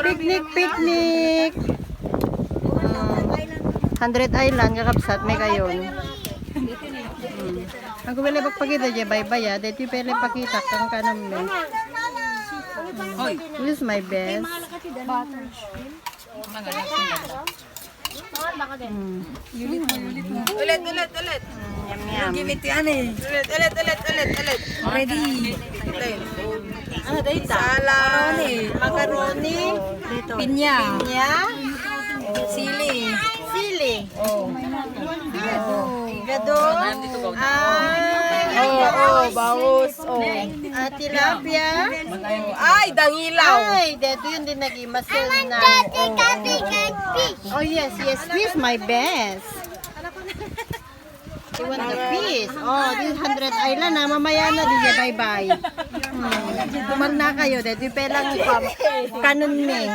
Picnic, picnic. 100 Island, kakapsat, may kayon. Ang kumili pagpakita dyan, bye-bye ya. Dito yung pili pakita kang kanam me. This is my best. Ulit. Yum, yum. Ulit. Ready. Ano dito? Salad. Macaroni. Pinya. Pinya. Sili. Sili. Gado. Bangus. Tilapia. Ay, dangilaw. Ay, dito yun din nag-imasil na. Oh, yes. This is my best. You want the fish? Oh, this 100 Island na. Mamaya na din bye-bye. Tumal na kayo. Dito yung pelang kanon me.